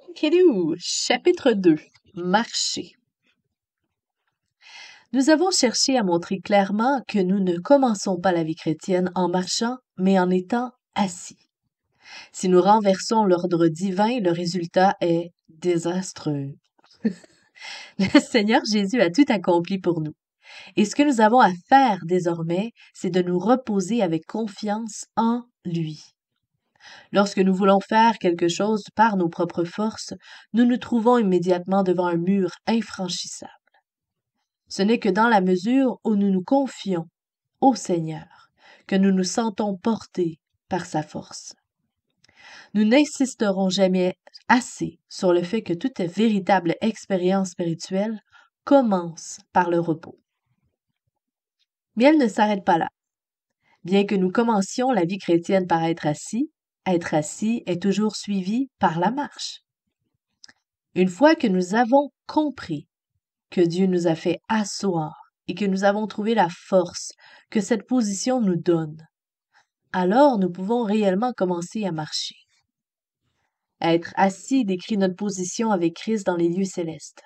Hello! Chapitre 2. Marcher. Nous avons cherché à montrer clairement que nous ne commençons pas la vie chrétienne en marchant, mais en étant assis. Si nous renversons l'ordre divin, le résultat est désastreux. Le Seigneur Jésus a tout accompli pour nous. Et ce que nous avons à faire désormais, c'est de nous reposer avec confiance en lui. Lorsque nous voulons faire quelque chose par nos propres forces, nous nous trouvons immédiatement devant un mur infranchissable. Ce n'est que dans la mesure où nous nous confions au Seigneur que nous nous sentons portés par sa force. Nous n'insisterons jamais assez sur le fait que toute véritable expérience spirituelle commence par le repos. Mais elle ne s'arrête pas là. Bien que nous commencions la vie chrétienne par être assis est toujours suivi par la marche. Une fois que nous avons compris que Dieu nous a fait asseoir et que nous avons trouvé la force que cette position nous donne, alors nous pouvons réellement commencer à marcher. Être assis décrit notre position avec Christ dans les lieux célestes.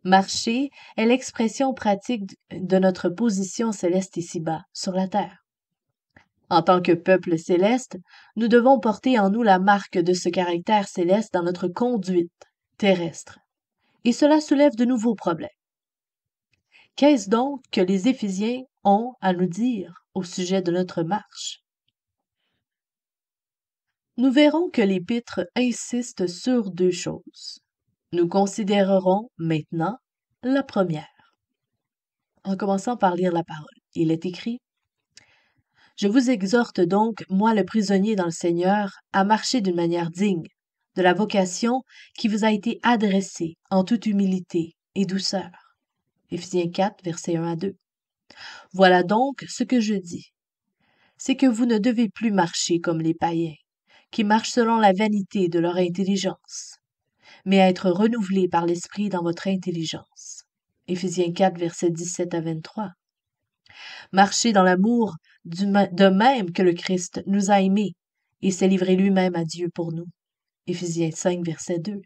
Marcher est l'expression pratique de notre position céleste ici-bas, sur la terre. En tant que peuple céleste, nous devons porter en nous la marque de ce caractère céleste dans notre conduite terrestre. Et cela soulève de nouveaux problèmes. Qu'est-ce donc que les Éphésiens ont à nous dire au sujet de notre marche? Nous verrons que l'Épître insiste sur deux choses. Nous considérerons maintenant la première. En commençant par lire la parole, il est écrit: « Je vous exhorte donc, moi le prisonnier dans le Seigneur, à marcher d'une manière digne de la vocation qui vous a été adressée en toute humilité et douceur. » Éphésiens 4, versets 1 à 2. Voilà donc ce que je dis. C'est que vous ne devez plus marcher comme les païens, qui marchent selon la vanité de leur intelligence, mais être renouvelés par l'Esprit dans votre intelligence. Éphésiens 4, versets 17 à 23. Marchez dans l'amour de même que le Christ nous a aimés et s'est livré lui-même à Dieu pour nous. Éphésiens 5, verset 2.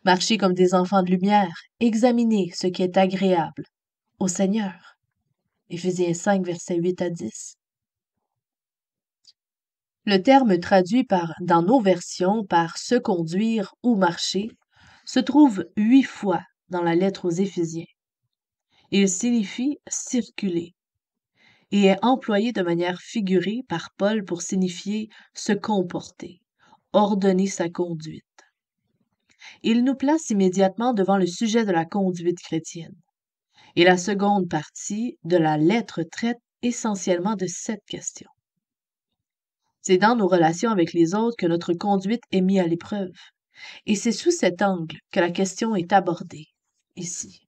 Marchez comme des enfants de lumière, examinez ce qui est agréable au Seigneur. Éphésiens 5, versets 8 à 10. Le terme traduit dans nos versions par se conduire ou marcher se trouve 8 fois dans la lettre aux Éphésiens. Il signifie circuler et est employé de manière figurée par Paul pour signifier se comporter, ordonner sa conduite. Il nous place immédiatement devant le sujet de la conduite chrétienne. Et la seconde partie de la lettre traite essentiellement de cette question. C'est dans nos relations avec les autres que notre conduite est mise à l'épreuve. Et c'est sous cet angle que la question est abordée, ici.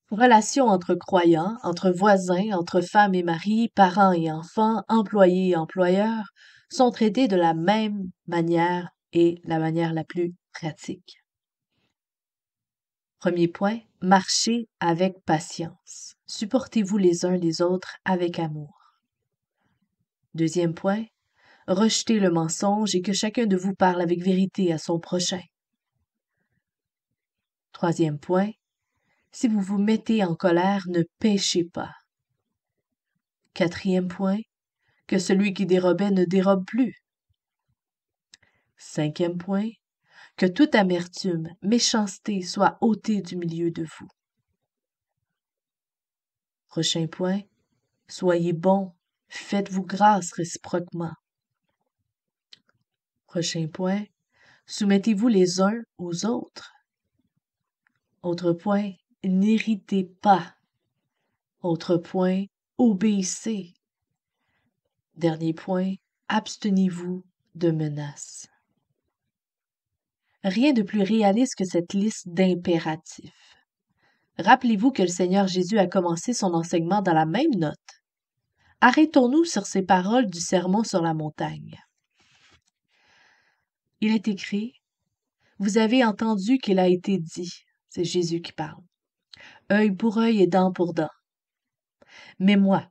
Relations entre croyants, entre voisins, entre femmes et maris, parents et enfants, employés et employeurs, sont traités de la même manière et la manière la plus pratique. Premier point, marchez avec patience. Supportez-vous les uns les autres avec amour. Deuxième point, rejetez le mensonge et que chacun de vous parle avec vérité à son prochain. Troisième point, si vous vous mettez en colère, ne péchez pas. Quatrième point, que celui qui dérobait ne dérobe plus. Cinquième point, que toute amertume, méchanceté soit ôtée du milieu de vous. Prochain point, soyez bons, faites-vous grâce réciproquement. Prochain point, soumettez-vous les uns aux autres. Autre point, n'irritez pas. Autre point, obéissez. Dernier point, abstenez-vous de menaces. Rien de plus réaliste que cette liste d'impératifs. Rappelez-vous que le Seigneur Jésus a commencé son enseignement dans la même note. Arrêtons-nous sur ces paroles du Sermon sur la montagne. Il est écrit: « Vous avez entendu qu'il a été dit, » c'est Jésus qui parle, « œil pour œil et dent pour dent. Mais moi,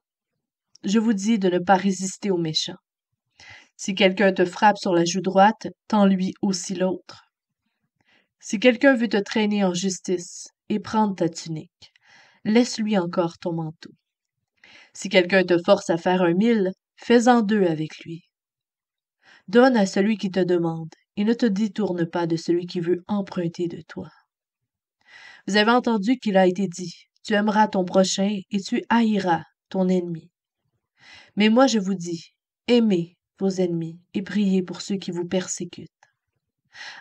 je vous dis de ne pas résister aux méchants. Si quelqu'un te frappe sur la joue droite, tends-lui aussi l'autre. Si quelqu'un veut te traîner en justice et prendre ta tunique, laisse-lui encore ton manteau. Si quelqu'un te force à faire 1 000, fais-en 2 avec lui. Donne à celui qui te demande, et ne te détourne pas de celui qui veut emprunter de toi. Vous avez entendu qu'il a été dit, tu aimeras ton prochain et tu haïras ton ennemi. Mais moi je vous dis, aimez vos ennemis et priez pour ceux qui vous persécutent.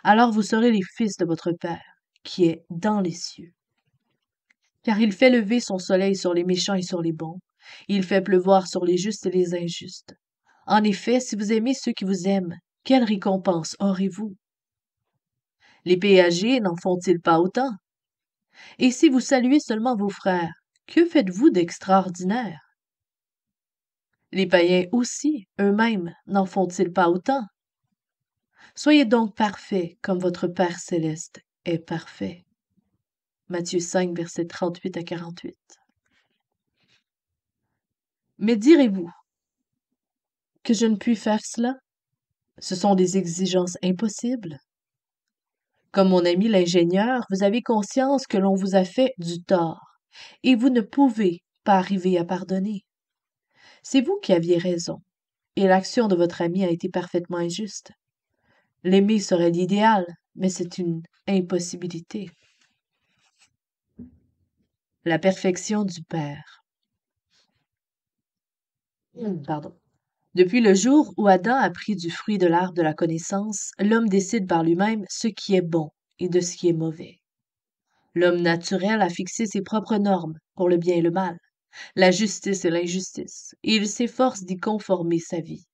Alors vous serez les fils de votre Père, qui est dans les cieux. Car il fait lever son soleil sur les méchants et sur les bons, et il fait pleuvoir sur les justes et les injustes. En effet, si vous aimez ceux qui vous aiment, quelle récompense aurez-vous? Les péagers n'en font-ils pas autant? Et si vous saluez seulement vos frères, que faites-vous d'extraordinaire? Les païens aussi, eux-mêmes, n'en font-ils pas autant? Soyez donc parfaits comme votre Père céleste est parfait. Matthieu 5, versets 38 à 48. Mais direz-vous que je ne puis faire cela? Ce sont des exigences impossibles. Comme mon ami l'ingénieur, vous avez conscience que l'on vous a fait du tort, et vous ne pouvez pas arriver à pardonner. C'est vous qui aviez raison, et l'action de votre ami a été parfaitement injuste. L'aimer serait l'idéal, mais c'est une impossibilité. La perfection du Père. Pardon. Depuis le jour où Adam a pris du fruit de l'arbre de la connaissance, l'homme décide par lui-même ce qui est bon et de ce qui est mauvais. L'homme naturel a fixé ses propres normes pour le bien et le mal, la justice et l'injustice, et il s'efforce d'y conformer sa vie.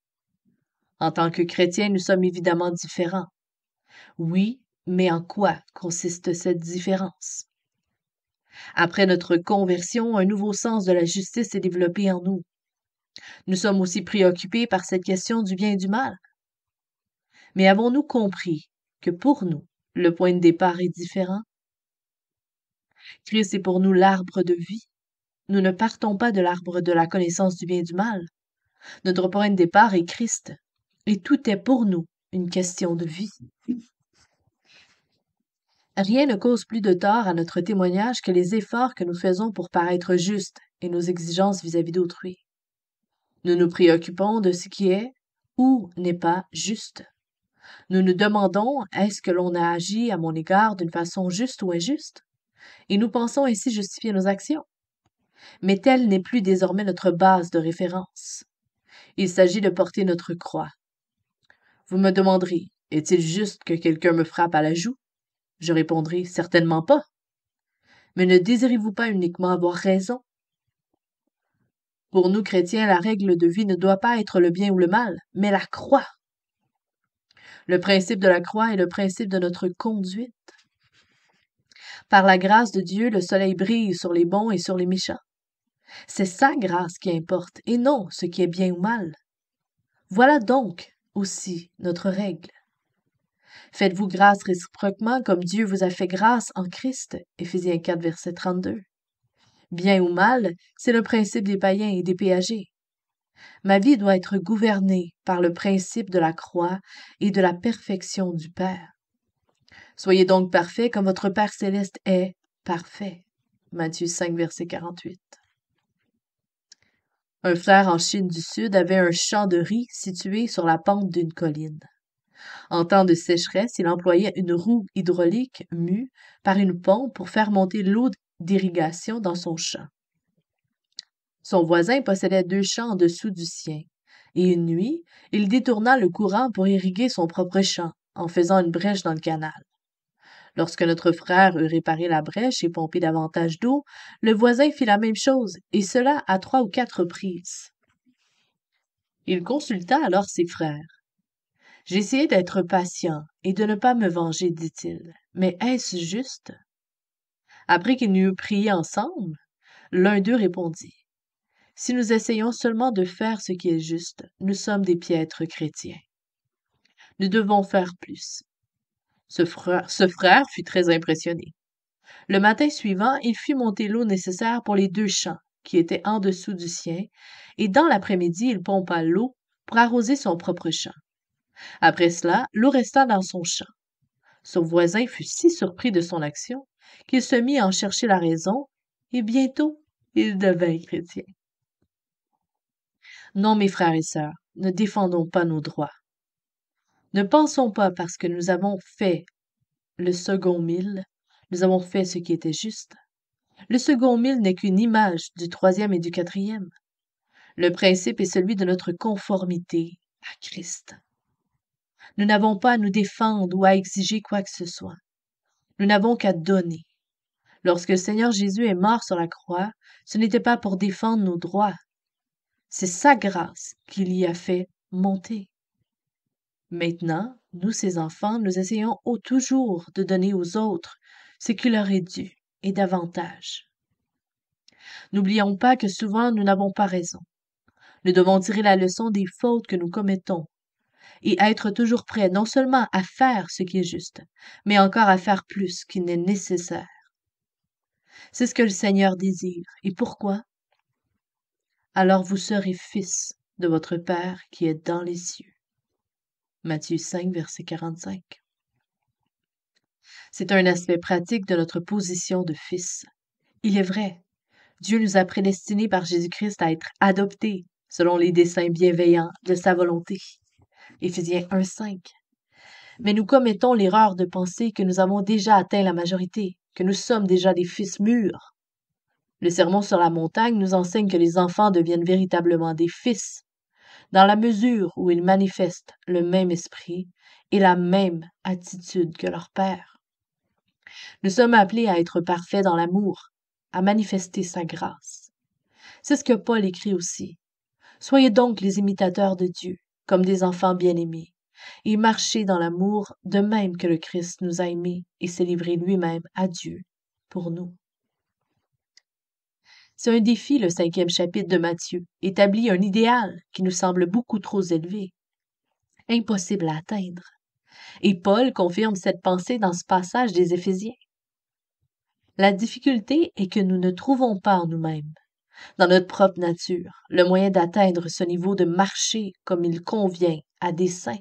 En tant que chrétiens, nous sommes évidemment différents. Oui, mais en quoi consiste cette différence? Après notre conversion, un nouveau sens de la justice est développé en nous. Nous sommes aussi préoccupés par cette question du bien et du mal. Mais avons-nous compris que pour nous, le point de départ est différent? Christ est pour nous l'arbre de vie. Nous ne partons pas de l'arbre de la connaissance du bien et du mal. Notre point de départ est Christ. Et tout est pour nous une question de vie. Rien ne cause plus de tort à notre témoignage que les efforts que nous faisons pour paraître justes et nos exigences vis-à-vis d'autrui. Nous nous préoccupons de ce qui est ou n'est pas juste. Nous nous demandons, est-ce que l'on a agi à mon égard d'une façon juste ou injuste? Et nous pensons ainsi justifier nos actions. Mais telle n'est plus désormais notre base de référence. Il s'agit de porter notre croix. Vous me demanderez, est-il juste que quelqu'un me frappe à la joue? Je répondrai, certainement pas. Mais ne désirez-vous pas uniquement avoir raison? Pour nous chrétiens, la règle de vie ne doit pas être le bien ou le mal, mais la croix. Le principe de la croix est le principe de notre conduite. Par la grâce de Dieu, le soleil brille sur les bons et sur les méchants. C'est sa grâce qui importe, et non ce qui est bien ou mal. Voilà donc aussi notre règle. Faites-vous grâce réciproquement comme Dieu vous a fait grâce en Christ. Éphésiens 4, verset 32. Bien ou mal, c'est le principe des païens et des péagers. Ma vie doit être gouvernée par le principe de la croix et de la perfection du Père. Soyez donc parfaits comme votre Père céleste est parfait. Matthieu 5, verset 48. Un frère en Chine du Sud avait un champ de riz situé sur la pente d'une colline. En temps de sécheresse, il employait une roue hydraulique mue par une pompe pour faire monter l'eau d'irrigation dans son champ. Son voisin possédait 2 champs en dessous du sien, et une nuit, il détourna le courant pour irriguer son propre champ, en faisant une brèche dans le canal. Lorsque notre frère eut réparé la brèche et pompé davantage d'eau, le voisin fit la même chose, et cela à 3 ou 4 reprises. Il consulta alors ses frères. J'essayai d'être patient et de ne pas me venger, dit-il. Mais est-ce juste? Après qu'ils n'eurent prié ensemble, l'un d'eux répondit. Si nous essayons seulement de faire ce qui est juste, nous sommes des piètres chrétiens. Nous devons faire plus. Ce frère fut très impressionné. Le matin suivant, il fit monter l'eau nécessaire pour les 2 champs, qui étaient en dessous du sien, et dans l'après-midi, il pompa l'eau pour arroser son propre champ. Après cela, l'eau resta dans son champ. Son voisin fut si surpris de son action qu'il se mit à en chercher la raison, et bientôt il devint chrétien. Non, mes frères et sœurs, ne défendons pas nos droits. Ne pensons pas parce que nous avons fait le second mille, nous avons fait ce qui était juste. Le second mille n'est qu'une image du troisième et du quatrième. Le principe est celui de notre conformité à Christ. Nous n'avons pas à nous défendre ou à exiger quoi que ce soit. Nous n'avons qu'à donner. Lorsque le Seigneur Jésus est mort sur la croix, ce n'était pas pour défendre nos droits. C'est sa grâce qui l'y a fait monter. Maintenant, nous, ses enfants, nous essayons toujours de donner aux autres ce qui leur est dû et davantage. N'oublions pas que souvent nous n'avons pas raison. Nous devons tirer la leçon des fautes que nous commettons et être toujours prêts non seulement à faire ce qui est juste, mais encore à faire plus qu'il n'est nécessaire. C'est ce que le Seigneur désire. Et pourquoi? Alors vous serez fils de votre Père qui est dans les cieux. Matthieu 5, verset 45. C'est un aspect pratique de notre position de fils. Il est vrai, Dieu nous a prédestinés par Jésus-Christ à être adoptés selon les desseins bienveillants de sa volonté. Éphésiens 1, 5. Mais nous commettons l'erreur de penser que nous avons déjà atteint la majorité, que nous sommes déjà des fils mûrs. Le sermon sur la montagne nous enseigne que les enfants deviennent véritablement des fils, dans la mesure où ils manifestent le même esprit et la même attitude que leur père. Nous sommes appelés à être parfaits dans l'amour, à manifester sa grâce. C'est ce que Paul écrit aussi. Soyez donc les imitateurs de Dieu, comme des enfants bien-aimés, et marchez dans l'amour de même que le Christ nous a aimés et s'est livré lui-même à Dieu pour nous. C'est un défi, le 5e chapitre de Matthieu, établit un idéal qui nous semble beaucoup trop élevé, impossible à atteindre. Et Paul confirme cette pensée dans ce passage des Éphésiens. La difficulté est que nous ne trouvons pas en nous-mêmes, dans notre propre nature, le moyen d'atteindre ce niveau de marcher comme il convient à des saints.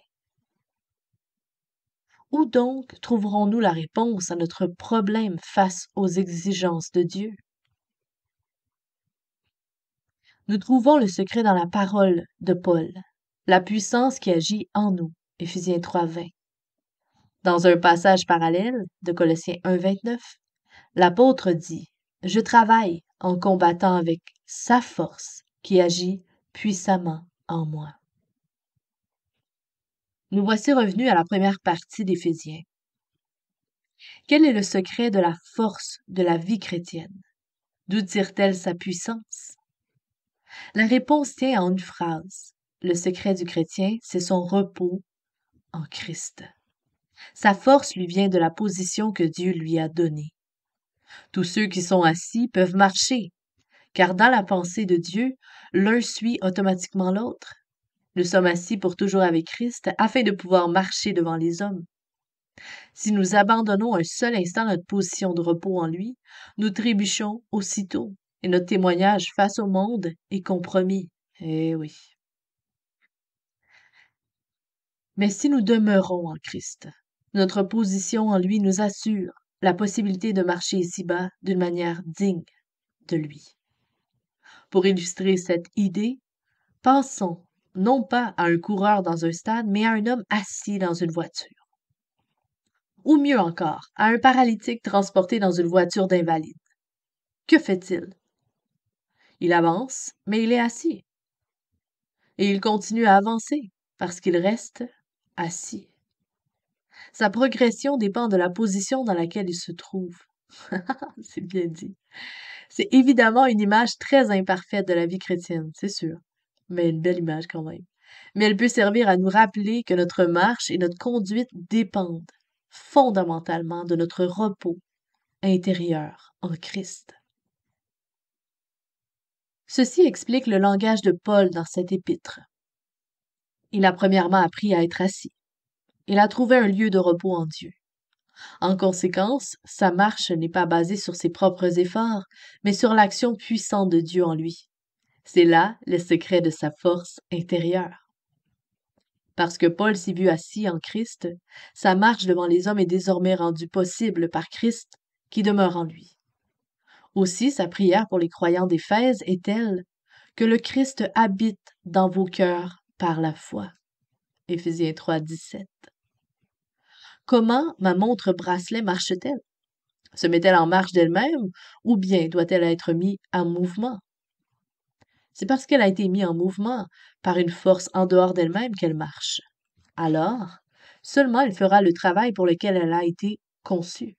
Où donc trouverons-nous la réponse à notre problème face aux exigences de Dieu? Nous trouvons le secret dans la parole de Paul, la puissance qui agit en nous, Éphésiens 3, 20. Dans un passage parallèle de Colossiens 1, 29, l'apôtre dit « Je travaille en combattant avec sa force qui agit puissamment en moi. » Nous voici revenus à la première partie d'Éphésiens. Quel est le secret de la force de la vie chrétienne? D'où tire-t-elle sa puissance? La réponse tient en une phrase. Le secret du chrétien, c'est son repos en Christ. Sa force lui vient de la position que Dieu lui a donnée. Tous ceux qui sont assis peuvent marcher, car dans la pensée de Dieu, l'un suit automatiquement l'autre. Nous sommes assis pour toujours avec Christ afin de pouvoir marcher devant les hommes. Si nous abandonnons un seul instant notre position de repos en lui, nous trébuchons aussitôt et notre témoignage face au monde est compromis. Eh oui. Mais si nous demeurons en Christ, notre position en lui nous assure la possibilité de marcher ici-bas d'une manière digne de lui. Pour illustrer cette idée, pensons non pas à un coureur dans un stade, mais à un homme assis dans une voiture. Ou mieux encore, à un paralytique transporté dans une voiture d'invalide. Que fait-il? Il avance, mais il est assis. Et il continue à avancer parce qu'il reste assis. Sa progression dépend de la position dans laquelle il se trouve. C'est bien dit. C'est évidemment une image très imparfaite de la vie chrétienne, c'est sûr, mais une belle image quand même. Mais elle peut servir à nous rappeler que notre marche et notre conduite dépendent fondamentalement de notre repos intérieur en Christ. Ceci explique le langage de Paul dans cet épître. Il a premièrement appris à être assis. Il a trouvé un lieu de repos en Dieu. En conséquence, sa marche n'est pas basée sur ses propres efforts, mais sur l'action puissante de Dieu en lui. C'est là le secret de sa force intérieure. Parce que Paul s'est vu assis en Christ, sa marche devant les hommes est désormais rendue possible par Christ qui demeure en lui. Aussi, sa prière pour les croyants d'Éphèse est telle que le Christ habite dans vos cœurs par la foi. Éphésiens 3, 17. Comment ma montre bracelet marche-t-elle? Se met-elle en marche d'elle-même ou bien doit-elle être mise en mouvement? C'est parce qu'elle a été mise en mouvement par une force en dehors d'elle-même qu'elle marche. Alors, seulement elle fera le travail pour lequel elle a été conçue.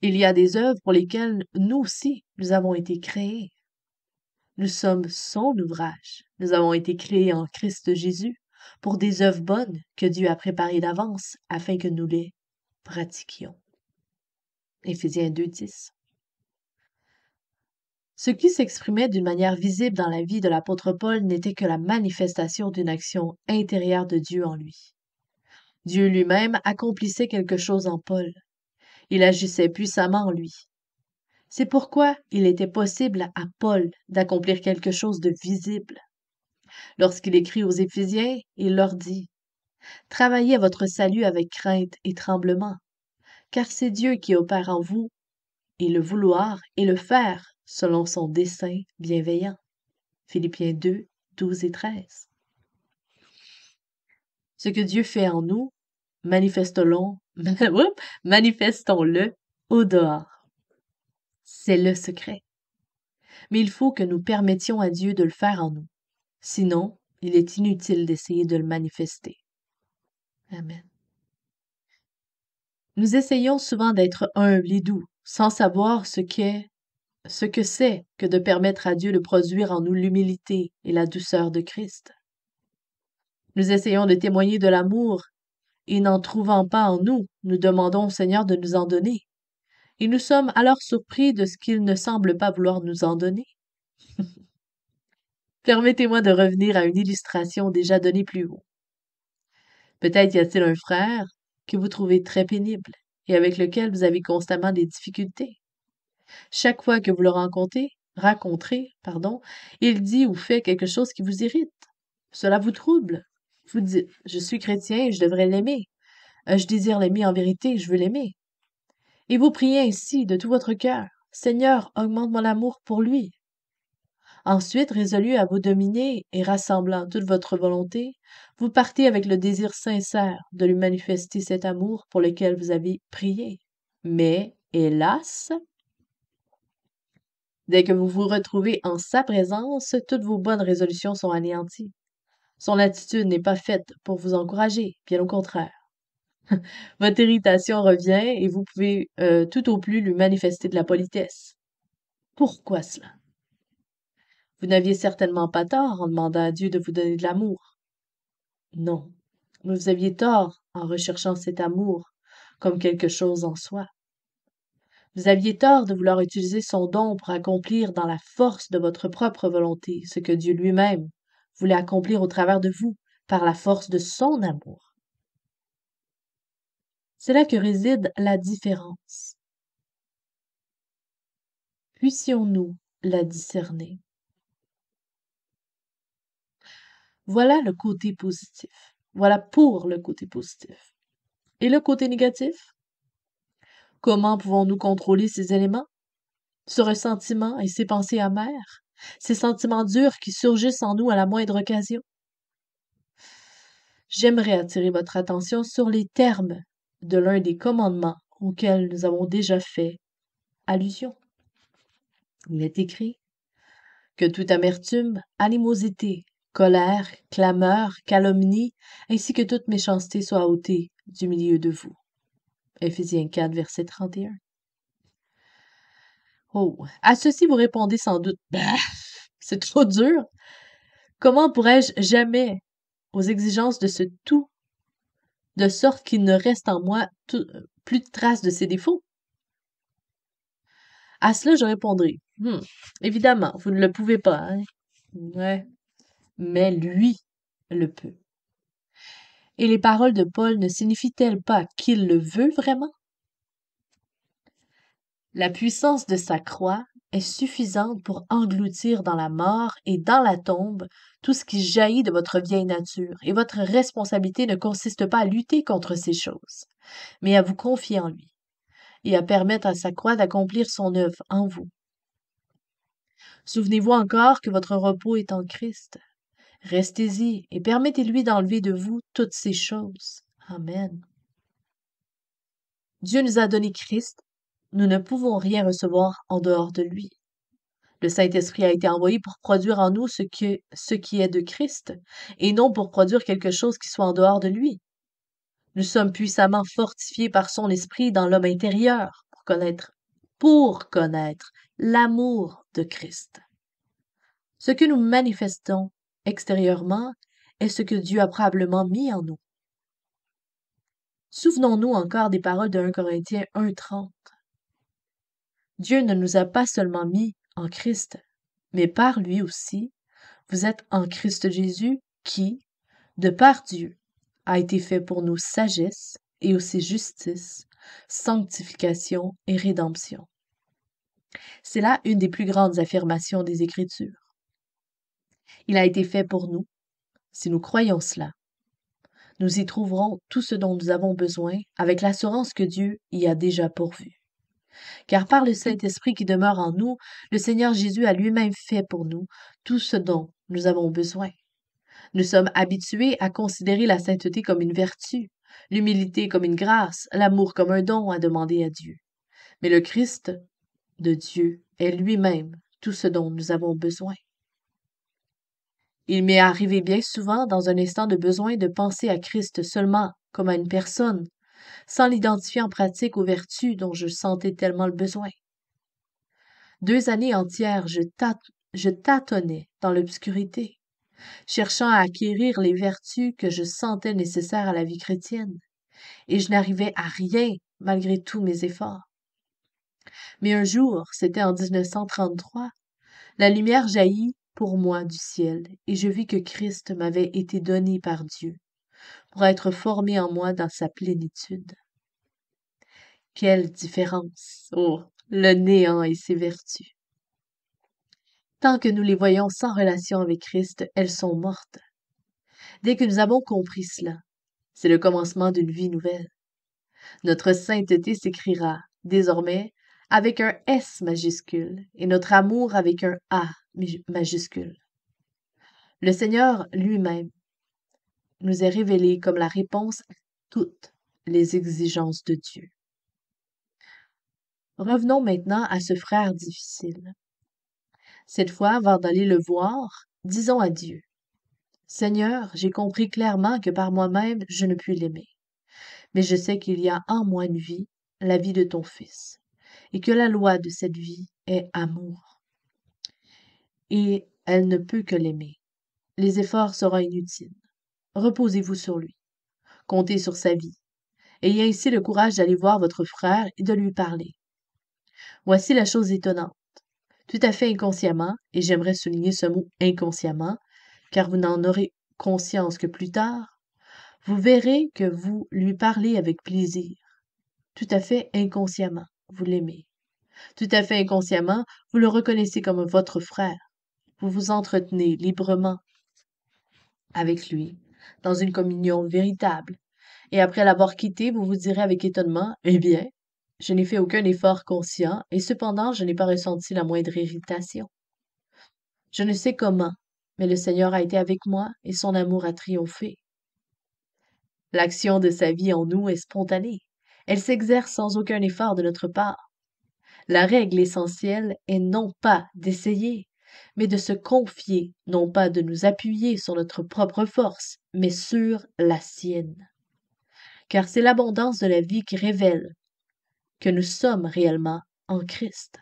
Il y a des œuvres pour lesquelles nous aussi, nous avons été créés. Nous sommes son ouvrage. Nous avons été créés en Christ Jésus pour des œuvres bonnes que Dieu a préparées d'avance afin que nous les pratiquions. Éphésiens 2:10. Ce qui s'exprimait d'une manière visible dans la vie de l'apôtre Paul n'était que la manifestation d'une action intérieure de Dieu en lui. Dieu lui-même accomplissait quelque chose en Paul. Il agissait puissamment en lui. C'est pourquoi il était possible à Paul d'accomplir quelque chose de visible. Lorsqu'il écrit aux Éphésiens, il leur dit « Travaillez à votre salut avec crainte et tremblement, car c'est Dieu qui opère en vous, et le vouloir et le faire selon son dessein bienveillant. » Philippiens 2, 12 et 13. Ce que Dieu fait en nous, manifestons-le au dehors. C'est le secret. Mais il faut que nous permettions à Dieu de le faire en nous. Sinon, il est inutile d'essayer de le manifester. Amen. Nous essayons souvent d'être humbles et doux, sans savoir ce que c'est que de permettre à Dieu de produire en nous l'humilité et la douceur de Christ. Nous essayons de témoigner de l'amour et n'en trouvant pas en nous, nous demandons au Seigneur de nous en donner. Et nous sommes alors surpris de ce qu'il ne semble pas vouloir nous en donner. Permettez-moi de revenir à une illustration déjà donnée plus haut. Peut-être y a-t-il un frère que vous trouvez très pénible et avec lequel vous avez constamment des difficultés. Chaque fois que vous le rencontrez, il dit ou fait quelque chose qui vous irrite. Cela vous trouble. Vous dites, je suis chrétien et je devrais l'aimer. Je désire l'aimer en vérité, je veux l'aimer. Et vous priez ainsi de tout votre cœur. Seigneur, augmente mon amour pour lui. Ensuite, résolu à vous dominer et rassemblant toute votre volonté, vous partez avec le désir sincère de lui manifester cet amour pour lequel vous avez prié. Mais, hélas, dès que vous vous retrouvez en sa présence, toutes vos bonnes résolutions sont anéanties. Son attitude n'est pas faite pour vous encourager, bien au contraire. Votre irritation revient et vous pouvez tout au plus lui manifester de la politesse. Pourquoi cela? Vous n'aviez certainement pas tort en demandant à Dieu de vous donner de l'amour. Non, mais vous aviez tort en recherchant cet amour comme quelque chose en soi. Vous aviez tort de vouloir utiliser son don pour accomplir dans la force de votre propre volonté ce que Dieu lui-même voulait accomplir au travers de vous par la force de son amour. C'est là que réside la différence. Puissions-nous la discerner? Voilà le côté positif. Voilà pour le côté positif. Et le côté négatif? Comment pouvons-nous contrôler ces éléments? Ce ressentiment et ces pensées amères? Ces sentiments durs qui surgissent en nous à la moindre occasion? J'aimerais attirer votre attention sur les termes de l'un des commandements auxquels nous avons déjà fait allusion. Il est écrit que toute amertume, animosité, colère, clameur, calomnie, ainsi que toute méchanceté soit ôtée du milieu de vous. Éphésiens 4, verset 31. Oh, à ceci vous répondez sans doute, bah, c'est trop dur. Comment pourrais-je jamais aux exigences de ce tout, de sorte qu'il ne reste en moi plus de traces de ses défauts? À cela, je répondrai, évidemment, vous ne le pouvez pas, hein? Ouais, mais lui le peut. Et les paroles de Paul ne signifient-elles pas qu'il le veut vraiment? La puissance de sa croix est suffisante pour engloutir dans la mort et dans la tombe tout ce qui jaillit de votre vieille nature, et votre responsabilité ne consiste pas à lutter contre ces choses, mais à vous confier en lui, et à permettre à sa croix d'accomplir son œuvre en vous. Souvenez-vous encore que votre repos est en Christ. Restez-y et permettez-lui d'enlever de vous toutes ces choses. Amen. Dieu nous a donné Christ. Nous ne pouvons rien recevoir en dehors de lui. Le Saint-Esprit a été envoyé pour produire en nous ce qui est de Christ, et non pour produire quelque chose qui soit en dehors de lui. Nous sommes puissamment fortifiés par son esprit dans l'homme intérieur pour connaître l'amour de Christ. Ce que nous manifestons extérieurement est ce que Dieu a probablement mis en nous. Souvenons-nous encore des paroles de 1 Corinthiens 1:30. Dieu ne nous a pas seulement mis en Christ, mais par lui aussi, vous êtes en Christ Jésus qui, de par Dieu, a été fait pour nous sagesse et aussi justice, sanctification et rédemption. C'est là une des plus grandes affirmations des Écritures. Il a été fait pour nous. Si nous croyons cela, nous y trouverons tout ce dont nous avons besoin avec l'assurance que Dieu y a déjà pourvu. Car par le Saint-Esprit qui demeure en nous, le Seigneur Jésus a lui-même fait pour nous tout ce dont nous avons besoin. Nous sommes habitués à considérer la sainteté comme une vertu, l'humilité comme une grâce, l'amour comme un don à demander à Dieu. Mais le Christ de Dieu est lui-même tout ce dont nous avons besoin. Il m'est arrivé bien souvent, dans un instant de besoin, de penser à Christ seulement comme à une personne, sans l'identifier en pratique aux vertus dont je sentais tellement le besoin. 2 années entières, je tâtonnais dans l'obscurité, cherchant à acquérir les vertus que je sentais nécessaires à la vie chrétienne, et je n'arrivais à rien malgré tous mes efforts. Mais un jour, c'était en 1933, la lumière jaillit pour moi du ciel, et je vis que Christ m'avait été donné par Dieu pour être formé en moi dans sa plénitude. Quelle différence! Oh, le néant et ses vertus! Tant que nous les voyons sans relation avec Christ, elles sont mortes. Dès que nous avons compris cela, c'est le commencement d'une vie nouvelle. Notre sainteté s'écrira, désormais, avec un S majuscule et notre amour avec un A majuscule. Le Seigneur lui-même nous est révélé comme la réponse à toutes les exigences de Dieu. Revenons maintenant à ce frère difficile. Cette fois, avant d'aller le voir, disons à Dieu: Seigneur, j'ai compris clairement que par moi-même je ne puis l'aimer, mais je sais qu'il y a en moi une vie, la vie de ton Fils, et que la loi de cette vie est amour. Et elle ne peut que l'aimer. Les efforts seront inutiles. Reposez-vous sur lui. Comptez sur sa vie. Ayez ainsi le courage d'aller voir votre frère et de lui parler. Voici la chose étonnante. Tout à fait inconsciemment, et j'aimerais souligner ce mot inconsciemment, car vous n'en aurez conscience que plus tard, vous verrez que vous lui parlez avec plaisir. Tout à fait inconsciemment, vous l'aimez. Tout à fait inconsciemment, vous le reconnaissez comme votre frère. Vous vous entretenez librement avec lui, dans une communion véritable. Et après l'avoir quitté, vous vous direz avec étonnement: Eh bien, je n'ai fait aucun effort conscient, et cependant je n'ai pas ressenti la moindre irritation. Je ne sais comment, mais le Seigneur a été avec moi, et son amour a triomphé. L'action de sa vie en nous est spontanée. Elle s'exerce sans aucun effort de notre part. La règle essentielle est non pas d'essayer, mais de se confier, non pas de nous appuyer sur notre propre force, mais sur la sienne. Car c'est l'abondance de la vie qui révèle que nous sommes réellement en Christ.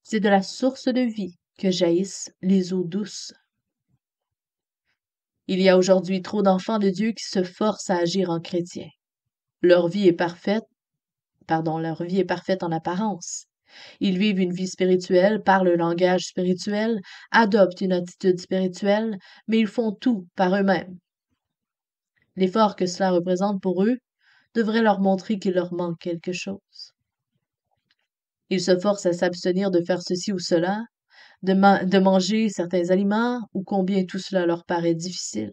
C'est de la source de vie que jaillissent les eaux douces. Il y a aujourd'hui trop d'enfants de Dieu qui se forcent à agir en chrétiens. Leur vie est parfaite en apparence. Ils vivent une vie spirituelle, parlent le langage spirituel, adoptent une attitude spirituelle, mais ils font tout par eux-mêmes. L'effort que cela représente pour eux devrait leur montrer qu'il leur manque quelque chose. Il se force à s'abstenir de faire ceci ou cela, de manger certains aliments, ou combien tout cela leur paraît difficile.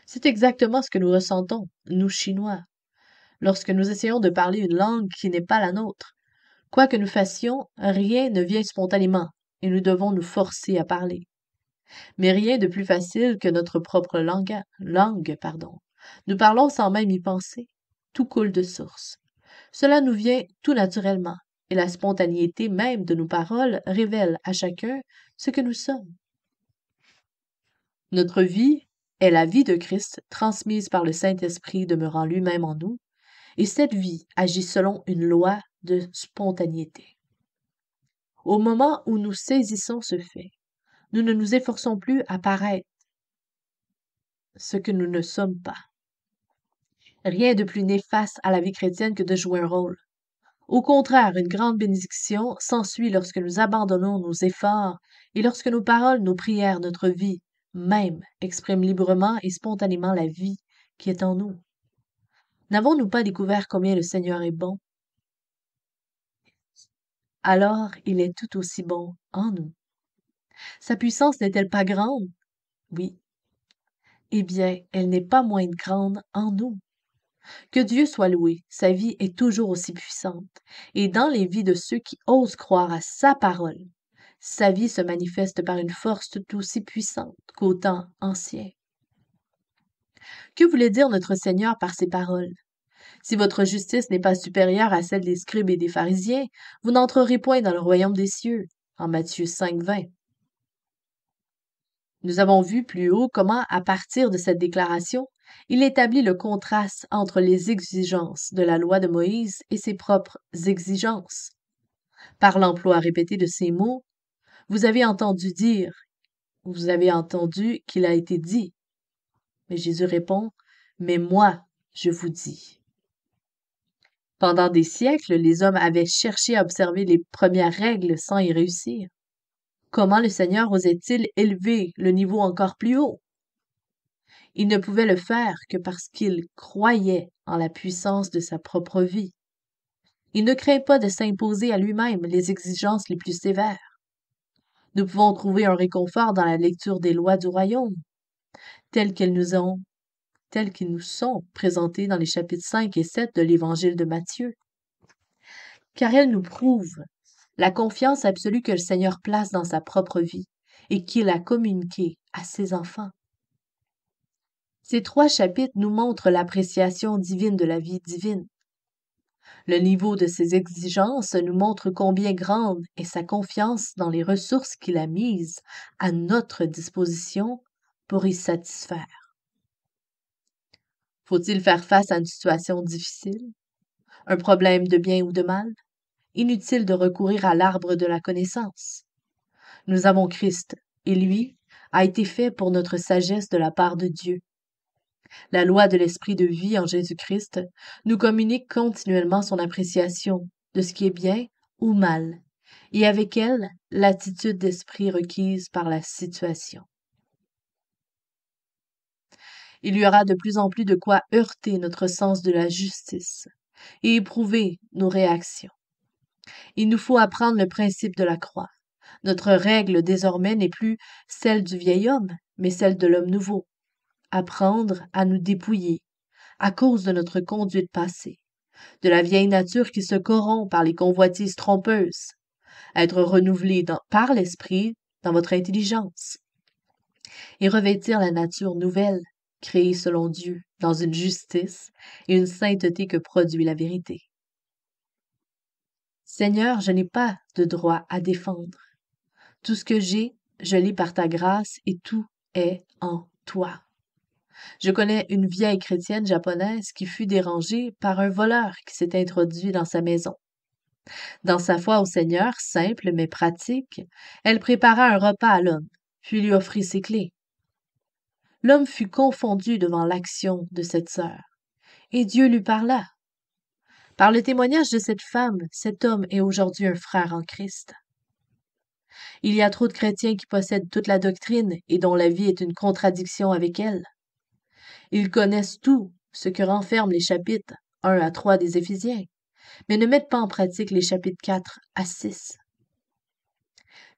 C'est exactement ce que nous ressentons, nous Chinois, lorsque nous essayons de parler une langue qui n'est pas la nôtre. Quoi que nous fassions, rien ne vient spontanément, et nous devons nous forcer à parler. Mais rien de plus facile que notre propre langue, pardon. Nous parlons sans même y penser. Tout coule de source. Cela nous vient tout naturellement, et la spontanéité même de nos paroles révèle à chacun ce que nous sommes. Notre vie est la vie de Christ transmise par le Saint-Esprit demeurant lui-même en nous, et cette vie agit selon une loi de spontanéité. Au moment où nous saisissons ce fait, nous ne nous efforçons plus à paraître ce que nous ne sommes pas. Rien de plus néfaste à la vie chrétienne que de jouer un rôle. Au contraire, une grande bénédiction s'ensuit lorsque nous abandonnons nos efforts et lorsque nos paroles, nos prières, notre vie, même, expriment librement et spontanément la vie qui est en nous. N'avons-nous pas découvert combien le Seigneur est bon? Alors, il est tout aussi bon en nous. Sa puissance n'est-elle pas grande? Oui. Eh bien, elle n'est pas moins grande en nous. Que Dieu soit loué, sa vie est toujours aussi puissante, et dans les vies de ceux qui osent croire à sa parole, sa vie se manifeste par une force tout aussi puissante qu'au temps ancien. Que voulait dire notre Seigneur par ces paroles? Si votre justice n'est pas supérieure à celle des scribes et des pharisiens, vous n'entrerez point dans le royaume des cieux, en Matthieu 5,20. Nous avons vu plus haut comment, à partir de cette déclaration, il établit le contraste entre les exigences de la loi de Moïse et ses propres exigences. Par l'emploi répété de ces mots, vous avez entendu dire, vous avez entendu qu'il a été dit. Mais Jésus répond, mais moi, je vous dis. Pendant des siècles, les hommes avaient cherché à observer les premières règles sans y réussir. Comment le Seigneur osait-il élever le niveau encore plus haut? Il ne pouvait le faire que parce qu'il croyait en la puissance de sa propre vie. Il ne craint pas de s'imposer à lui-même les exigences les plus sévères. Nous pouvons trouver un réconfort dans la lecture des lois du royaume, telles qu'ils nous sont présentées dans les chapitres 5 et 7 de l'Évangile de Matthieu. Car elles nous prouvent la confiance absolue que le Seigneur place dans sa propre vie et qu'il a communiquée à ses enfants. Ces 3 chapitres nous montrent l'appréciation divine de la vie divine. Le niveau de ses exigences nous montre combien grande est sa confiance dans les ressources qu'il a mises à notre disposition pour y satisfaire. Faut-il faire face à une situation difficile? Un problème de bien ou de mal? Inutile de recourir à l'arbre de la connaissance. Nous avons Christ, et lui a été fait pour notre sagesse de la part de Dieu. La loi de l'esprit de vie en Jésus-Christ nous communique continuellement son appréciation de ce qui est bien ou mal, et avec elle, l'attitude d'esprit requise par la situation. Il y aura de plus en plus de quoi heurter notre sens de la justice et éprouver nos réactions. Il nous faut apprendre le principe de la croix. Notre règle désormais n'est plus celle du vieil homme, mais celle de l'homme nouveau. Apprendre à nous dépouiller, à cause de notre conduite passée, de la vieille nature qui se corrompt par les convoitises trompeuses, être renouvelé par l'esprit dans votre intelligence, et revêtir la nature nouvelle, créée selon Dieu, dans une justice et une sainteté que produit la vérité. Seigneur, je n'ai pas de droit à défendre. Tout ce que j'ai, je l'ai par ta grâce et tout est en toi. Je connais une vieille chrétienne japonaise qui fut dérangée par un voleur qui s'est introduit dans sa maison. Dans sa foi au Seigneur, simple mais pratique, elle prépara un repas à l'homme, puis lui offrit ses clés. L'homme fut confondu devant l'action de cette sœur, et Dieu lui parla. Par le témoignage de cette femme, cet homme est aujourd'hui un frère en Christ. Il y a trop de chrétiens qui possèdent toute la doctrine et dont la vie est une contradiction avec elle. Ils connaissent tout ce que renferment les chapitres 1 à 3 des Éphésiens, mais ne mettent pas en pratique les chapitres 4 à 6.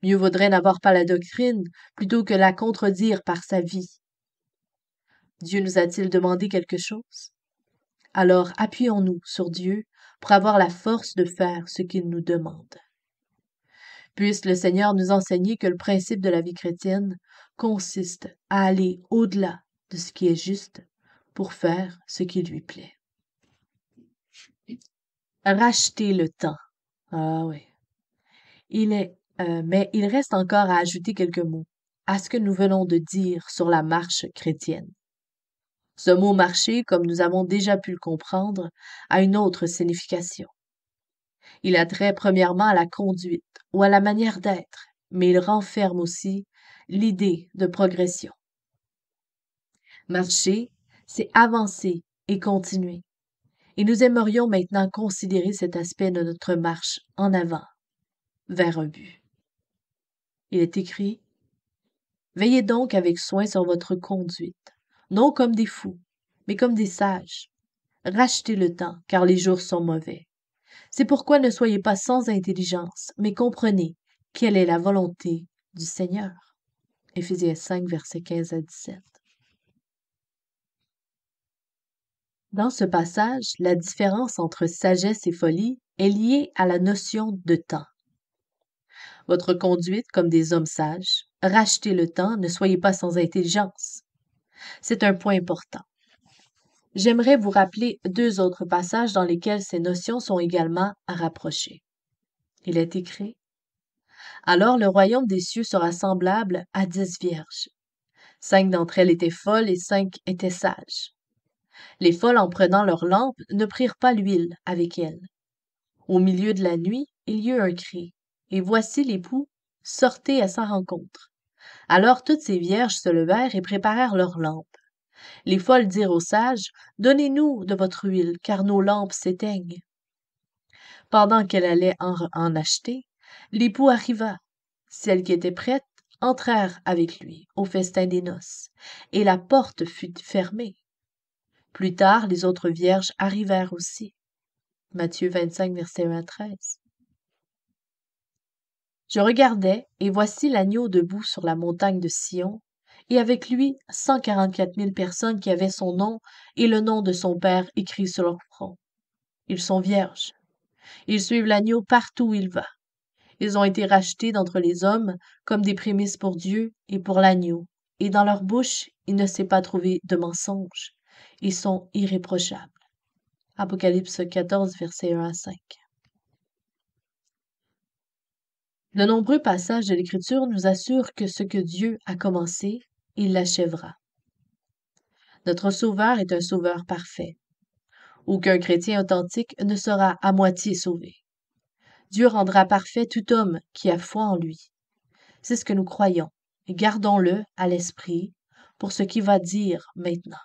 Mieux vaudrait n'avoir pas la doctrine plutôt que la contredire par sa vie. Dieu nous a-t-il demandé quelque chose? Alors appuyons-nous sur Dieu pour avoir la force de faire ce qu'il nous demande. Puisse le Seigneur nous enseigner que le principe de la vie chrétienne consiste à aller au-delà de ce qui est juste pour faire ce qui lui plaît. Racheter le temps. Ah oui. Mais il reste encore à ajouter quelques mots à ce que nous venons de dire sur la marche chrétienne. Ce mot marcher, comme nous avons déjà pu le comprendre, a une autre signification. Il a trait premièrement à la conduite ou à la manière d'être, mais il renferme aussi l'idée de progression. Marcher, c'est avancer et continuer. Et nous aimerions maintenant considérer cet aspect de notre marche en avant, vers un but. Il est écrit: Veillez donc avec soin sur votre conduite, non comme des fous, mais comme des sages. Rachetez le temps, car les jours sont mauvais. C'est pourquoi ne soyez pas sans intelligence, mais comprenez quelle est la volonté du Seigneur. Éphésiens 5, versets 15 à 17. Dans ce passage, la différence entre sagesse et folie est liée à la notion de temps. Votre conduite comme des hommes sages, rachetez le temps, ne soyez pas sans intelligence. C'est un point important. J'aimerais vous rappeler deux autres passages dans lesquels ces notions sont également rapprochées. Il est écrit: Alors le royaume des cieux sera semblable à 10 vierges. 5 d'entre elles étaient folles et 5 étaient sages. Les folles, en prenant leurs lampes, ne prirent pas l'huile avec elles. Au milieu de la nuit, il y eut un cri, et voici l'époux, sortez à sa rencontre. Alors toutes ces vierges se levèrent et préparèrent leurs lampes. Les folles dirent aux sages: Donnez-nous de votre huile, car nos lampes s'éteignent. Pendant qu'elle allait en acheter, l'époux arriva. Celles qui étaient prêtes entrèrent avec lui au festin des noces, et la porte fut fermée. Plus tard, les autres vierges arrivèrent aussi. Matthieu 25, verset 1 à 13. Je regardais, et voici l'agneau debout sur la montagne de Sion, et avec lui 144 000 personnes qui avaient son nom et le nom de son Père écrit sur leur front. Ils sont vierges. Ils suivent l'agneau partout où il va. Ils ont été rachetés d'entre les hommes comme des prémices pour Dieu et pour l'agneau, et dans leur bouche il ne s'est pas trouvé de mensonge. Ils sont irréprochables. Apocalypse 14, versets 1 à 5. De nombreux passages de l'Écriture nous assurent que ce que Dieu a commencé, il l'achèvera. Notre Sauveur est un Sauveur parfait. Aucun chrétien authentique ne sera à moitié sauvé. Dieu rendra parfait tout homme qui a foi en lui. C'est ce que nous croyons, et gardons-le à l'esprit pour ce qu'on va dire maintenant.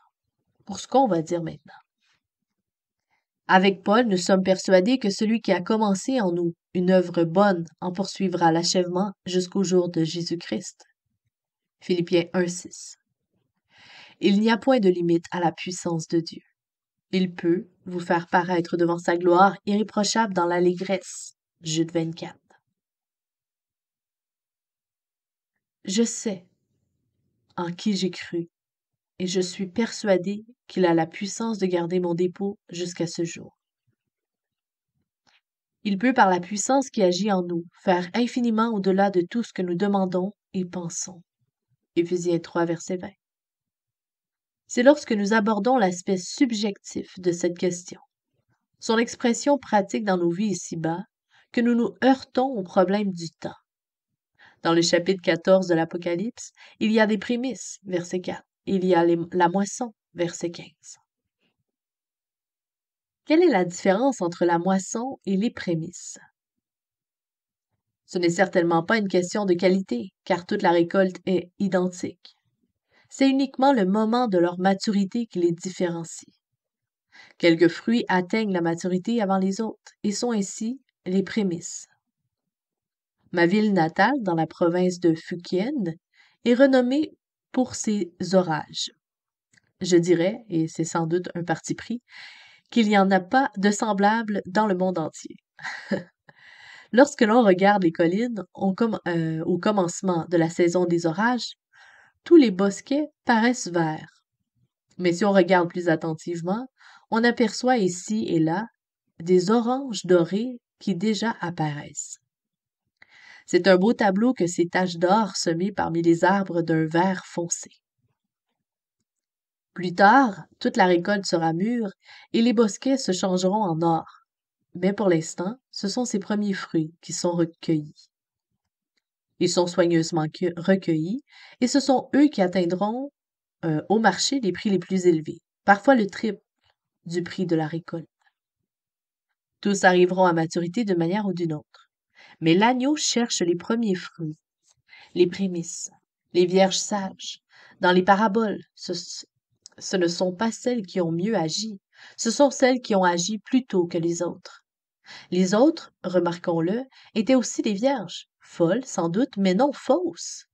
Avec Paul, nous sommes persuadés que celui qui a commencé en nous une œuvre bonne en poursuivra l'achèvement jusqu'au jour de Jésus-Christ. Philippiens 1,6. Il n'y a point de limite à la puissance de Dieu. Il peut vous faire paraître devant sa gloire irréprochable dans l'allégresse. Jude 24. Je sais en qui j'ai cru, et je suis persuadé qu'il a la puissance de garder mon dépôt jusqu'à ce jour. Il peut, par la puissance qui agit en nous, faire infiniment au-delà de tout ce que nous demandons et pensons. Éphésiens 3, verset 20. C'est lorsque nous abordons l'aspect subjectif de cette question, son expression pratique dans nos vies ici-bas, que nous nous heurtons au problème du temps. Dans le chapitre 14 de l'Apocalypse, il y a des prémices, verset 4. Il y a la moisson, verset 15. Quelle est la différence entre la moisson et les prémices? Ce n'est certainement pas une question de qualité, car toute la récolte est identique. C'est uniquement le moment de leur maturité qui les différencie. Quelques fruits atteignent la maturité avant les autres et sont ainsi les prémices. Ma ville natale, dans la province de Fujian, est renommée pour ses orages. Je dirais, et c'est sans doute un parti pris, qu'il n'y en a pas de semblable dans le monde entier. Lorsque l'on regarde les collines au commencement de la saison des orages, tous les bosquets paraissent verts. Mais si on regarde plus attentivement, on aperçoit ici et là des oranges dorés qui déjà apparaissent. C'est un beau tableau que ces taches d'or semées parmi les arbres d'un vert foncé. Plus tard, toute la récolte sera mûre et les bosquets se changeront en or. Mais pour l'instant, ce sont ces premiers fruits qui sont recueillis. Ils sont soigneusement recueillis et ce sont eux qui atteindront au marché les prix les plus élevés, parfois le triple du prix de la récolte. Tous arriveront à maturité d'une manière ou d'une autre. Mais l'agneau cherche les premiers fruits, les prémices, les vierges sages. Dans les paraboles, ce ne sont pas celles qui ont mieux agi, ce sont celles qui ont agi plus tôt que les autres. Les autres, remarquons-le, étaient aussi des vierges, folles sans doute, mais non fausses.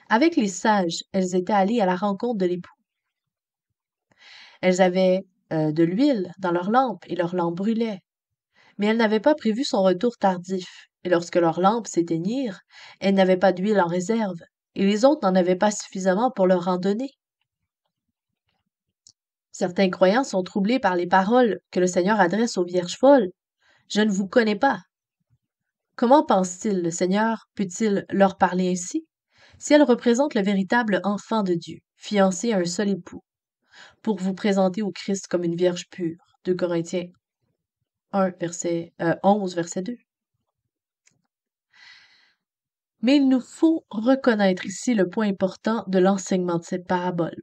Avec les sages, elles étaient allées à la rencontre de l'époux. Elles avaient de l'huile dans leurs lampes et leurs lampes brûlaient. Mais elles n'avaient pas prévu son retour tardif, et lorsque leurs lampes s'éteignirent, elles n'avaient pas d'huile en réserve, et les autres n'en avaient pas suffisamment pour leur en donner. Certains croyants sont troublés par les paroles que le Seigneur adresse aux vierges folles. Je ne vous connais pas. Comment pense-t-il, le Seigneur peut-il leur parler ainsi? Si elles représentent le véritable enfant de Dieu, fiancé à un seul époux, pour vous présenter au Christ comme une vierge pure. 2 Corinthiens 11, verset 2. Mais il nous faut reconnaître ici le point important de l'enseignement de cette parabole.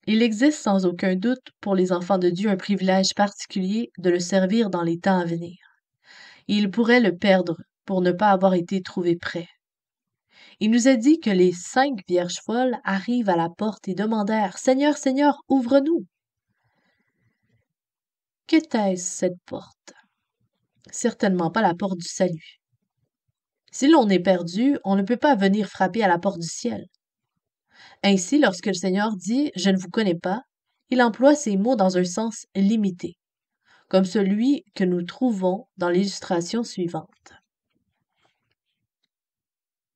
Il existe sans aucun doute pour les enfants de Dieu un privilège particulier de le servir dans les temps à venir. Et ils pourraient le perdre pour ne pas avoir été trouvés prêts. Il nous est dit que les 5 vierges folles arrivent à la porte et demandèrent « Seigneur, Seigneur, ouvre-nous » Qu'était-ce cette porte? Certainement pas la porte du salut. Si l'on est perdu, on ne peut pas venir frapper à la porte du ciel. Ainsi, lorsque le Seigneur dit « Je ne vous connais pas », il emploie ces mots dans un sens limité, comme celui que nous trouvons dans l'illustration suivante.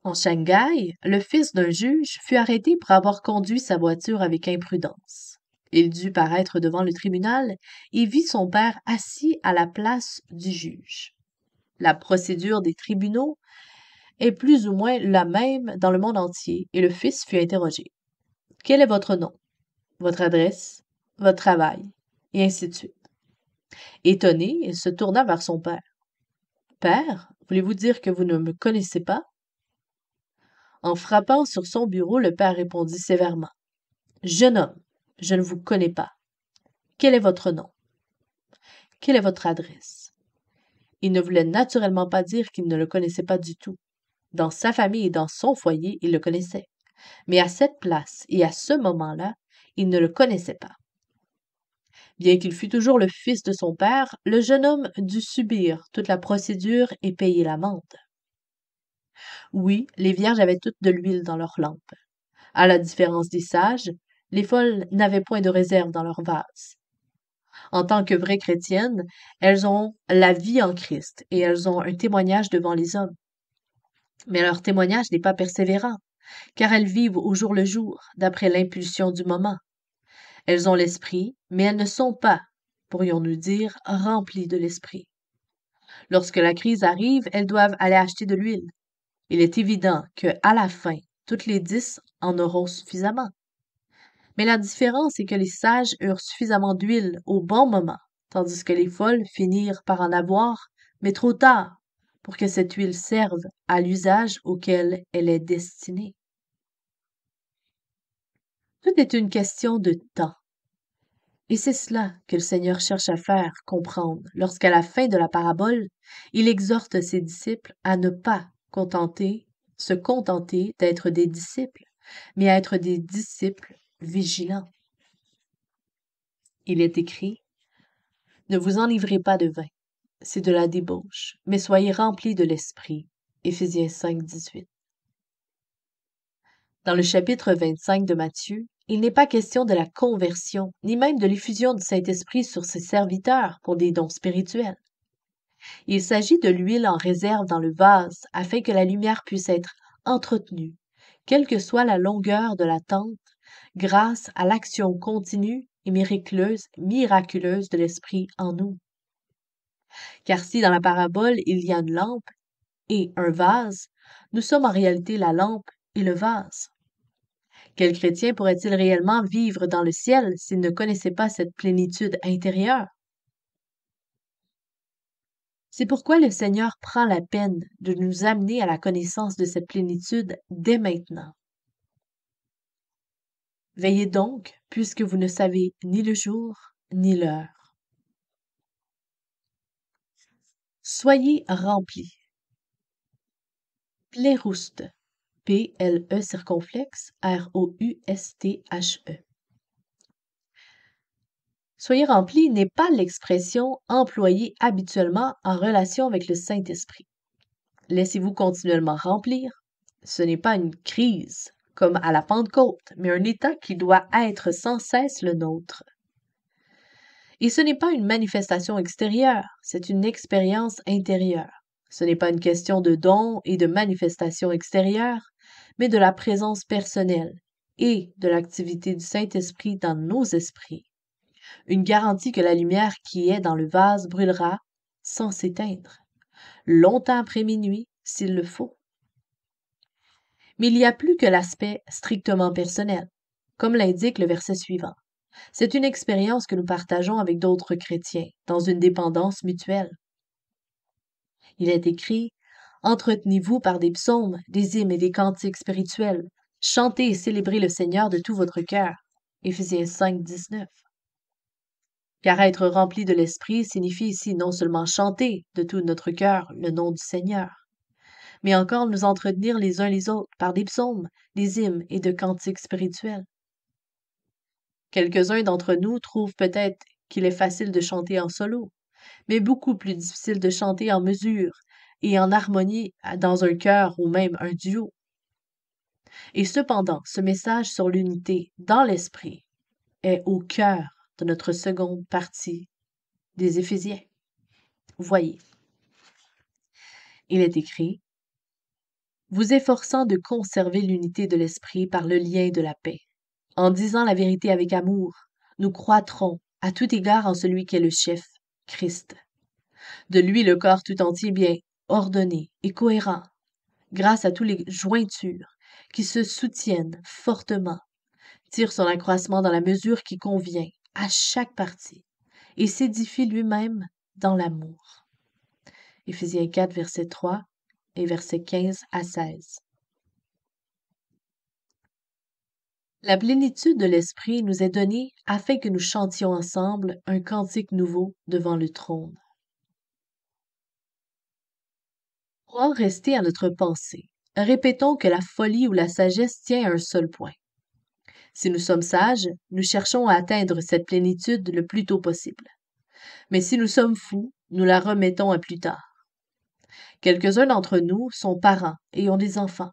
En Shanghai, le fils d'un juge fut arrêté pour avoir conduit sa voiture avec imprudence. Il dut paraître devant le tribunal et vit son père assis à la place du juge. La procédure des tribunaux est plus ou moins la même dans le monde entier et le fils fut interrogé. Quel est votre nom, votre adresse, votre travail, et ainsi de suite. Étonné, il se tourna vers son père. Père, voulez-vous dire que vous ne me connaissez pas? En frappant sur son bureau, le père répondit sévèrement. Jeune homme, je ne vous connais pas. Quel est votre nom? Quelle est votre adresse? Il ne voulait naturellement pas dire qu'il ne le connaissait pas du tout. Dans sa famille et dans son foyer, il le connaissait. Mais à cette place et à ce moment-là, il ne le connaissait pas. Bien qu'il fût toujours le fils de son père, le jeune homme dut subir toute la procédure et payer l'amende. Oui, les vierges avaient toutes de l'huile dans leurs lampes. À la différence des sages, les folles n'avaient point de réserve dans leurs vases. En tant que vraies chrétiennes, elles ont la vie en Christ et elles ont un témoignage devant les hommes. Mais leur témoignage n'est pas persévérant, car elles vivent au jour le jour, d'après l'impulsion du moment. Elles ont l'esprit, mais elles ne sont pas, pourrions-nous dire, remplies de l'esprit. Lorsque la crise arrive, elles doivent aller acheter de l'huile. Il est évident que, à la fin, toutes les 10 en auront suffisamment. Mais la différence est que les sages eurent suffisamment d'huile au bon moment, tandis que les folles finirent par en avoir, mais trop tard, pour que cette huile serve à l'usage auquel elle est destinée. Tout est une question de temps. Et c'est cela que le Seigneur cherche à faire comprendre lorsqu'à la fin de la parabole, il exhorte ses disciples à ne pas se contenter d'être des disciples, mais à être des disciples vigilants. Il est écrit, « Ne vous enivrez pas de vin, c'est de la débauche, mais soyez remplis de l'esprit. » Éphésiens 5, 18. Dans le chapitre 25 de Matthieu, il n'est pas question de la conversion, ni même de l'effusion du Saint-Esprit sur ses serviteurs pour des dons spirituels. Il s'agit de l'huile en réserve dans le vase afin que la lumière puisse être entretenue, quelle que soit la longueur de l'attente, grâce à l'action continue et miraculeuse de l'Esprit en nous. Car si dans la parabole il y a une lampe et un vase, nous sommes en réalité la lampe et le vase. Quel chrétien pourrait-il réellement vivre dans le ciel s'il ne connaissait pas cette plénitude intérieure? C'est pourquoi le Seigneur prend la peine de nous amener à la connaissance de cette plénitude dès maintenant. Veillez donc, puisque vous ne savez ni le jour ni l'heure. Soyez remplis. Plérouste. P-L-E circonflexe R-O-U-S-T-H-E. Soyez remplis n'est pas l'expression employée habituellement en relation avec le Saint-Esprit. Laissez-vous continuellement remplir. Ce n'est pas une crise, comme à la Pentecôte, mais un état qui doit être sans cesse le nôtre. Et ce n'est pas une manifestation extérieure, c'est une expérience intérieure. Ce n'est pas une question de don et de manifestation extérieure, mais de la présence personnelle et de l'activité du Saint-Esprit dans nos esprits. Une garantie que la lumière qui est dans le vase brûlera sans s'éteindre, longtemps après minuit s'il le faut. Mais il y a plus que l'aspect strictement personnel, comme l'indique le verset suivant. C'est une expérience que nous partageons avec d'autres chrétiens, dans une dépendance mutuelle. Il est écrit « Entretenez-vous par des psaumes, des hymnes et des cantiques spirituels. Chantez et célébrez le Seigneur de tout votre cœur. » Éphésiens 5, 19. Car être rempli de l'Esprit signifie ici non seulement chanter de tout notre cœur le nom du Seigneur, mais encore nous entretenir les uns les autres par des psaumes, des hymnes et de cantiques spirituels. Quelques-uns d'entre nous trouvent peut-être qu'il est facile de chanter en solo, mais beaucoup plus difficile de chanter en mesure et en harmonie dans un chœur ou même un duo. Et cependant, ce message sur l'unité dans l'esprit est au cœur de notre seconde partie des Éphésiens. Voyez, il est écrit « Vous efforçant de conserver l'unité de l'esprit par le lien de la paix. En disant la vérité avec amour, nous croîtrons à tout égard en celui qui est le chef, Christ. De lui le corps tout entier bien ordonné et cohérent, grâce à tous les jointures qui se soutiennent fortement, tire son accroissement dans la mesure qui convient à chaque partie et s'édifie lui-même dans l'amour. » Éphésiens 4, verset 3 et versets 15 à 16. La plénitude de l'Esprit nous est donnée afin que nous chantions ensemble un cantique nouveau devant le trône. Pour en rester à notre pensée, répétons que la folie ou la sagesse tient à un seul point. Si nous sommes sages, nous cherchons à atteindre cette plénitude le plus tôt possible. Mais si nous sommes fous, nous la remettons à plus tard. Quelques-uns d'entre nous sont parents et ont des enfants.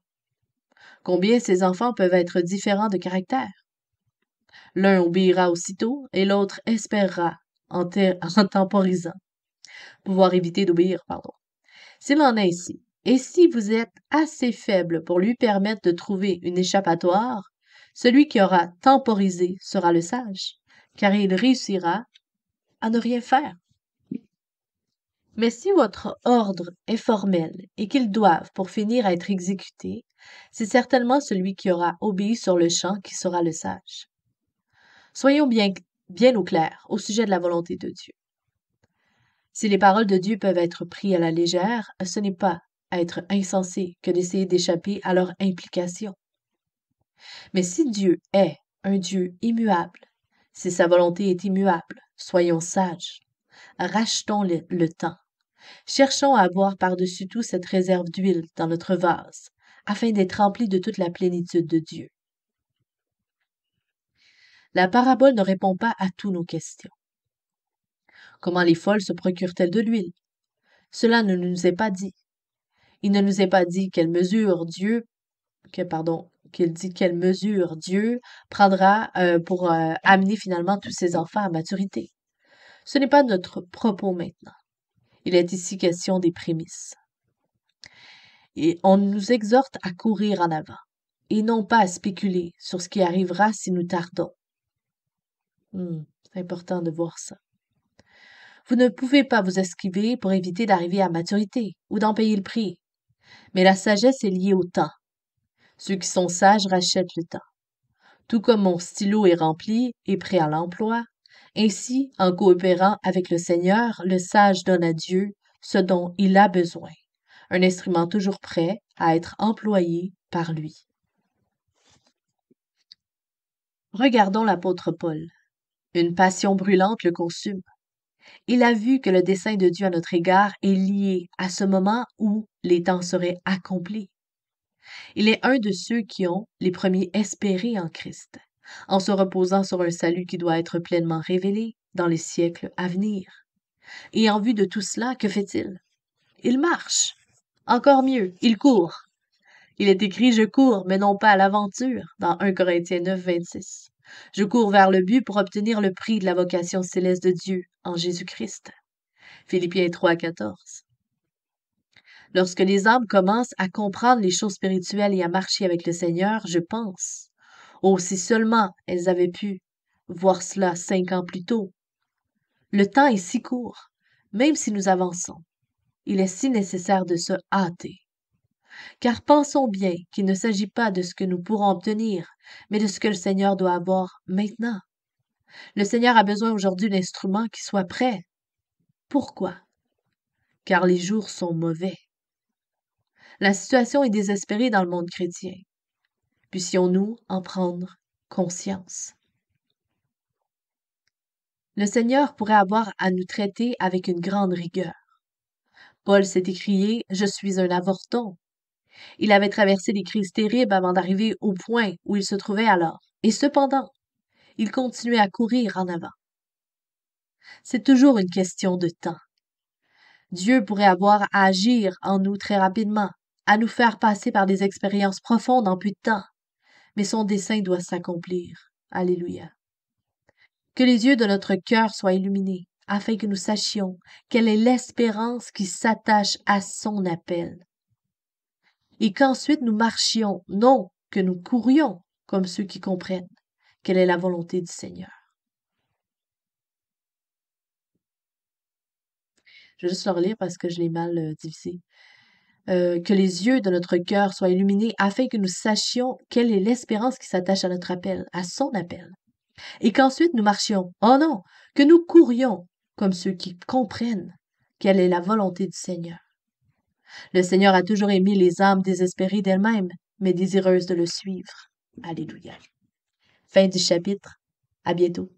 Combien ces enfants peuvent être différents de caractère? L'un obéira aussitôt et l'autre espérera en temporisant. Pouvoir éviter d'obéir, pardon. S'il en est ainsi, et si vous êtes assez faible pour lui permettre de trouver une échappatoire, celui qui aura temporisé sera le sage, car il réussira à ne rien faire. Mais si votre ordre est formel et qu'ils doivent pour finir être exécutés, c'est certainement celui qui aura obéi sur le champ qui sera le sage. Soyons bien au clair au sujet de la volonté de Dieu. Si les paroles de Dieu peuvent être prises à la légère, ce n'est pas être insensé que d'essayer d'échapper à leur implication. Mais si Dieu est un Dieu immuable, si sa volonté est immuable, soyons sages, rachetons le temps. Cherchons à avoir par-dessus tout cette réserve d'huile dans notre vase, afin d'être remplis de toute la plénitude de Dieu. La parabole ne répond pas à toutes nos questions. Comment les folles se procurent-elles de l'huile? Cela ne nous est pas dit. Il ne nous est pas dit quelle mesure qu'il dit quelle mesure Dieu prendra pour amener finalement tous ses enfants à maturité. Ce n'est pas notre propos maintenant. Il est ici question des prémices. Et on nous exhorte à courir en avant et non pas à spéculer sur ce qui arrivera si nous tardons. C'est important de voir ça. Vous ne pouvez pas vous esquiver pour éviter d'arriver à maturité ou d'en payer le prix. Mais la sagesse est liée au temps. Ceux qui sont sages rachètent le temps. Tout comme mon stylo est rempli et prêt à l'emploi, ainsi, en coopérant avec le Seigneur, le sage donne à Dieu ce dont il a besoin, un instrument toujours prêt à être employé par lui. Regardons l'apôtre Paul. Une passion brûlante le consume. Il a vu que le dessein de Dieu à notre égard est lié à ce moment où les temps seraient accomplis. Il est un de ceux qui ont les premiers espéré en Christ, en se reposant sur un salut qui doit être pleinement révélé dans les siècles à venir. Et en vue de tout cela, que fait-il? Il marche. Encore mieux, il court. Il est écrit « Je cours, mais non pas à l'aventure » dans 1 Corinthiens 9, 26. Je cours vers le but pour obtenir le prix de la vocation céleste de Dieu en Jésus-Christ. Philippiens 3, 14. Lorsque les âmes commencent à comprendre les choses spirituelles et à marcher avec le Seigneur, je pense, oh, si seulement elles avaient pu voir cela 5 ans plus tôt. Le temps est si court, même si nous avançons. Il est si nécessaire de se hâter. Car pensons bien qu'il ne s'agit pas de ce que nous pourrons obtenir, mais de ce que le Seigneur doit avoir maintenant. Le Seigneur a besoin aujourd'hui d'instruments qui soient prêts. Pourquoi? Car les jours sont mauvais. La situation est désespérée dans le monde chrétien. Puissions-nous en prendre conscience. Le Seigneur pourrait avoir à nous traiter avec une grande rigueur. Paul s'est écrié « Je suis un avorton ». Il avait traversé des crises terribles avant d'arriver au point où il se trouvait alors. Et cependant, il continuait à courir en avant. C'est toujours une question de temps. Dieu pourrait avoir à agir en nous très rapidement, à nous faire passer par des expériences profondes en peu de temps. Mais son dessein doit s'accomplir. Alléluia. Que les yeux de notre cœur soient illuminés, afin que nous sachions quelle est l'espérance qui s'attache à son appel. Et qu'ensuite nous marchions, non que nous courions comme ceux qui comprennent quelle est la volonté du Seigneur. Je vais juste le relire parce que je l'ai mal divisé. Que les yeux de notre cœur soient illuminés afin que nous sachions quelle est l'espérance qui s'attache à notre appel, à son appel. Et qu'ensuite nous marchions, oh non, que nous courions comme ceux qui comprennent quelle est la volonté du Seigneur. Le Seigneur a toujours aimé les âmes désespérées d'elles-mêmes, mais désireuses de le suivre. Alléluia. Fin du chapitre. À bientôt.